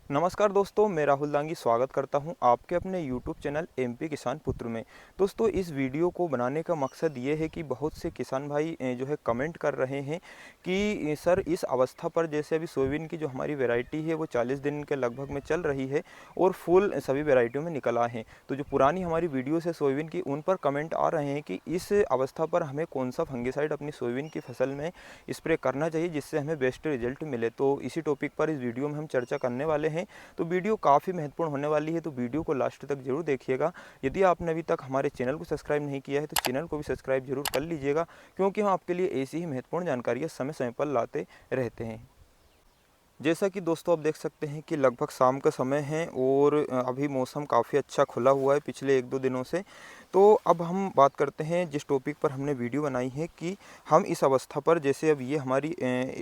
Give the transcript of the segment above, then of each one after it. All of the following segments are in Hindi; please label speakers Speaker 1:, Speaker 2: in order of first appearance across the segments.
Speaker 1: नमस्कार दोस्तों, मैं राहुल दांगी स्वागत करता हूं आपके अपने YouTube चैनल एमपी किसान पुत्र में। दोस्तों, इस वीडियो को बनाने का मकसद ये है कि बहुत से किसान भाई जो है कमेंट कर रहे हैं कि सर इस अवस्था पर जैसे अभी सोयाबीन की जो हमारी वैरायटी है वो 40 दिन के लगभग में चल रही है और फूल सभी वैरायटियों में निकल आए हैं। तो जो पुरानी हमारी वीडियोस है सोयाबीन की, उन पर कमेंट आ रहे हैं कि इस अवस्था पर हमें कौन सा फंगिसाइड अपनी सोयाबीन की फसल में स्प्रे करना चाहिए जिससे हमें बेस्ट रिजल्ट मिले। तो इसी टॉपिक पर इस वीडियो में हम चर्चा करने वाले हैं। तो वीडियो काफ़ी महत्वपूर्ण होने वाली है, तो वीडियो को लास्ट तक जरूर देखिएगा। यदि आपने अभी तक हमारे चैनल को सब्सक्राइब नहीं किया है तो चैनल को भी सब्सक्राइब जरूर कर लीजिएगा, क्योंकि हम आपके लिए ऐसी ही महत्वपूर्ण जानकारियाँ समय समय पर लाते रहते हैं। जैसा कि दोस्तों आप देख सकते हैं कि लगभग शाम का समय है और अभी मौसम काफ़ी अच्छा खुला हुआ है पिछले 1-2 दिनों से। तो अब हम बात करते हैं जिस टॉपिक पर हमने वीडियो बनाई है कि हम इस अवस्था पर, जैसे अब ये हमारी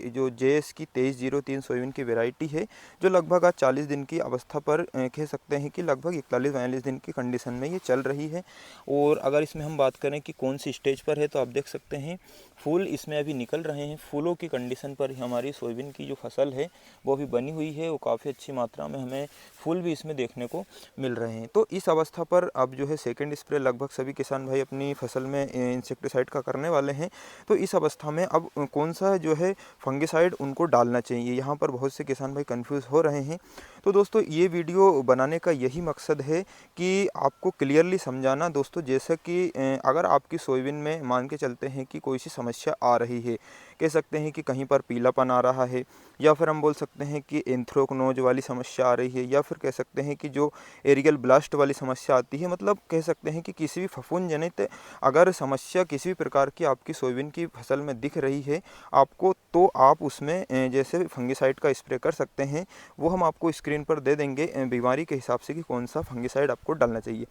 Speaker 1: जो जेएस की 2303 सोयाबीन की वैरायटी है, जो लगभग आज 40 दिन की अवस्था पर कह सकते हैं कि लगभग 41-42 दिन की कंडीशन में ये चल रही है। और अगर इसमें हम बात करें कि कौन सी स्टेज पर है, तो आप देख सकते हैं फूल इसमें अभी निकल रहे हैं। फूलों की कंडीशन पर ही हमारी सोयाबीन की जो फसल है वो भी बनी हुई है और काफ़ी अच्छी मात्रा में हमें फूल भी इसमें देखने को मिल रहे हैं। तो इस अवस्था पर अब जो है सेकेंड स्प्रे लगभग सभी किसान भाई अपनी फसल में इंसेक्टिसाइड का करने वाले हैं। तो इस अवस्था में अब कौन सा जो है फंगिसाइड उनको डालना चाहिए, यहाँ पर बहुत से किसान भाई कंफ्यूज हो रहे हैं। तो दोस्तों, ये वीडियो बनाने का यही मकसद है कि आपको क्लियरली समझाना दोस्तों। जैसे कि अगर आपकी सोयाबीन में मान के चलते हैं कि कोई सी समस्या आ रही है, कह सकते हैं कि कहीं पर पीलापन आ रहा है, या फिर हम बोल सकते हैं कि एंथ्रेक्नोज वाली समस्या आ रही है, या फिर कह सकते हैं कि जो एरियल ब्लास्ट वाली समस्या आती है, मतलब कह सकते हैं कि किसी भी फफूंद जनित अगर समस्या किसी भी प्रकार की आपकी सोयाबीन की फसल में दिख रही है आपको, तो आप उसमें जैसे फंगिसाइड का स्प्रे कर सकते हैं। वो हम आपको स्क्रीन पर दे देंगे बीमारी के हिसाब से कि कौन सा फंगिसाइड आपको डालना चाहिए।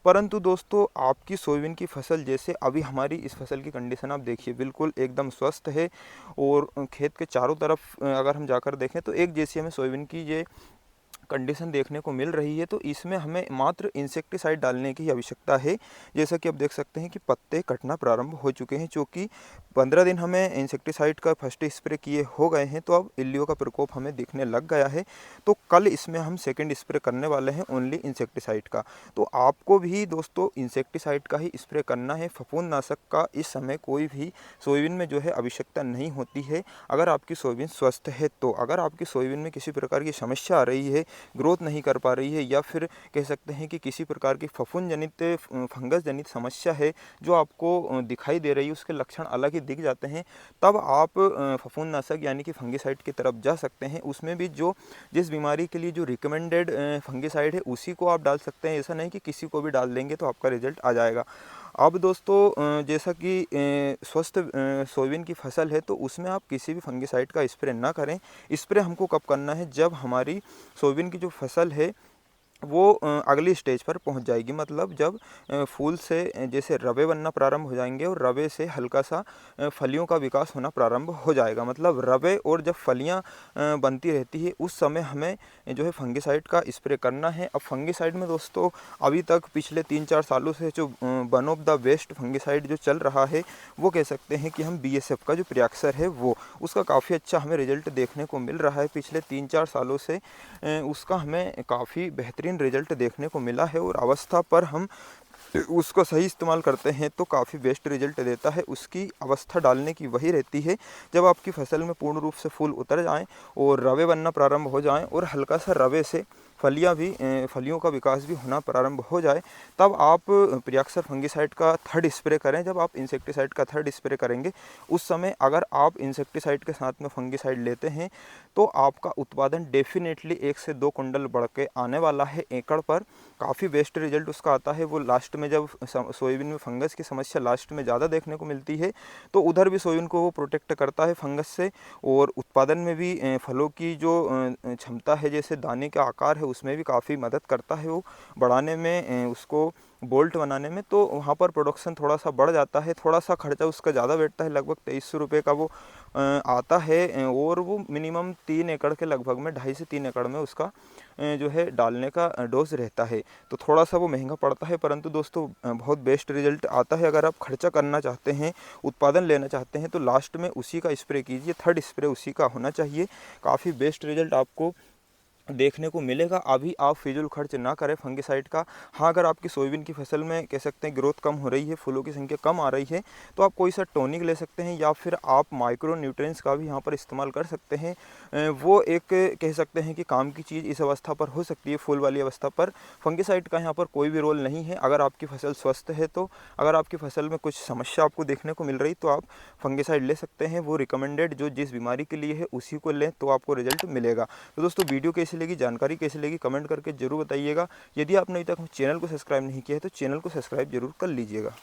Speaker 1: परंतु दोस्तों, आपकी सोयाबीन की फसल, जैसे अभी हमारी इस फसल की कंडीशन आप देखिए, बिल्कुल एकदम स्वस्थ है। और खेत के चारों तरफ अगर हम जाकर देखें तो एक जैसी हमें सोयाबीन की ये कंडीशन देखने को मिल रही है। तो इसमें हमें मात्र इंसेक्टिसाइड डालने की आवश्यकता है। जैसा कि आप देख सकते हैं कि पत्ते कटना प्रारंभ हो चुके हैं, क्योंकि 15 दिन हमें इंसेक्टिसाइड का फर्स्ट स्प्रे किए हो गए हैं, तो अब इल्लियों का प्रकोप हमें दिखने लग गया है। तो कल इसमें हम सेकेंड स्प्रे करने वाले हैं ओनली इंसेक्टिसाइड का। तो आपको भी दोस्तों इंसेक्टिसाइड का ही स्प्रे करना है। फफूंदनाशक का इस समय कोई भी सोयाबीन में जो है आवश्यकता नहीं होती है, अगर आपकी सोयाबीन स्वस्थ है। तो अगर आपकी सोयाबीन में किसी प्रकार की समस्या आ रही है, ग्रोथ नहीं कर पा रही है, या फिर कह सकते हैं कि किसी प्रकार की फफूंद जनित फंगस जनित समस्या है जो आपको दिखाई दे रही है, उसके लक्षण अलग ही दिख जाते हैं, तब आप फफूंदनाशक यानी कि फंगिसाइड की तरफ जा सकते हैं। उसमें भी जो जिस बीमारी के लिए जो रिकमेंडेड फंगिसाइड है उसी को आप डाल सकते हैं। ऐसा नहीं कि किसी को भी डाल देंगे तो आपका रिजल्ट आ जाएगा। अब दोस्तों, जैसा कि स्वस्थ सोयाबीन की फसल है, तो उसमें आप किसी भी फंगिसाइड का स्प्रे ना करें। स्प्रे हमको कब करना है, जब हमारी सोयाबीन की जो फसल है वो अगली स्टेज पर पहुंच जाएगी। मतलब जब फूल से जैसे रवे बनना प्रारंभ हो जाएंगे और रवे से हल्का सा फलियों का विकास होना प्रारंभ हो जाएगा। मतलब रवे और जब फलियां बनती रहती है उस समय हमें जो है फंगिसाइड का स्प्रे करना है। अब फंगिसाइड में दोस्तों अभी तक पिछले 3-4 सालों से जो one of the best fungicide जो चल रहा है, वो कह सकते हैं कि हम बीएसएफ का जो प्रियाक्सर है वो, उसका काफ़ी अच्छा हमें रिजल्ट देखने को मिल रहा है। पिछले 3-4 सालों से उसका हमें काफ़ी बेहतरीन रिजल्ट देखने को मिला है, और अवस्था पर हम उसको सही इस्तेमाल करते हैं तो काफ़ी बेस्ट रिजल्ट देता है। उसकी अवस्था डालने की वही रहती है जब आपकी फसल में पूर्ण रूप से फूल उतर जाएं और रवे बनना प्रारंभ हो जाएं और हल्का सा रवे से फलियों का विकास भी होना प्रारंभ हो जाए, तब आप प्रियाक्सर फंगिसाइड का थर्ड स्प्रे करें। जब आप इंसेक्टिसाइड का थर्ड स्प्रे करेंगे उस समय अगर आप इंसेक्टिसाइड के साथ में फंगिसाइड लेते हैं तो आपका उत्पादन डेफिनेटली 1 से 2 कुंटल बढ़ के आने वाला है एकड़ पर। काफ़ी बेस्ट रिजल्ट उसका आता है। वो लास्ट में जब सोयाबीन में फंगस की समस्या लास्ट में ज़्यादा देखने को मिलती है, तो उधर भी सोयाबीन को वो प्रोटेक्ट करता है फंगस से, और उत्पादन में भी फलों की जो क्षमता है, जैसे दाने का आकार है, उसमें भी काफ़ी मदद करता है वो बढ़ाने में, उसको बोल्ट बनाने में। तो वहाँ पर प्रोडक्शन थोड़ा सा बढ़ जाता है, थोड़ा सा खर्चा उसका ज़्यादा बैठता है, लगभग 2300 रुपये का वो आता है, और वो मिनिमम 3 एकड़ के लगभग में 2.5 से 3 एकड़ में उसका जो है डालने का डोज रहता है। तो थोड़ा सा वो महंगा पड़ता है, परंतु दोस्तों बहुत बेस्ट रिजल्ट आता है। अगर आप खर्चा करना चाहते हैं, उत्पादन लेना चाहते हैं, तो लास्ट में उसी का स्प्रे कीजिए, थर्ड स्प्रे उसी का होना चाहिए। काफ़ी बेस्ट रिजल्ट आपको देखने को मिलेगा। अभी आप फिजूल खर्च ना करें फंगिसाइड का। हाँ, अगर आपकी सोयाबीन की फसल में कह सकते हैं ग्रोथ कम हो रही है, फूलों की संख्या कम आ रही है, तो आप कोई सा टॉनिक ले सकते हैं या फिर आप माइक्रो न्यूट्रिएंट्स का भी यहाँ पर इस्तेमाल कर सकते हैं। वो एक कह सकते हैं कि काम की चीज़ इस अवस्था पर हो सकती है, फूल वाली अवस्था पर। फंगिसाइड का यहाँ पर कोई भी रोल नहीं है। अगर आपकी फसल स्वस्थ है तो, अगर आपकी फसल में कुछ समस्या आपको देखने को मिल रही तो आप फंगिसाइड ले सकते हैं। वो रिकमेंडेड जो जिस बीमारी के लिए है उसी को लें तो आपको रिजल्ट मिलेगा। तो दोस्तों, वीडियो कैसी लगी, जानकारी कैसी लगी, कमेंट करके जरूर बताइएगा। यदि आपने अभी तक चैनल को सब्सक्राइब नहीं किया है तो चैनल को सब्सक्राइब जरूर कर लीजिएगा।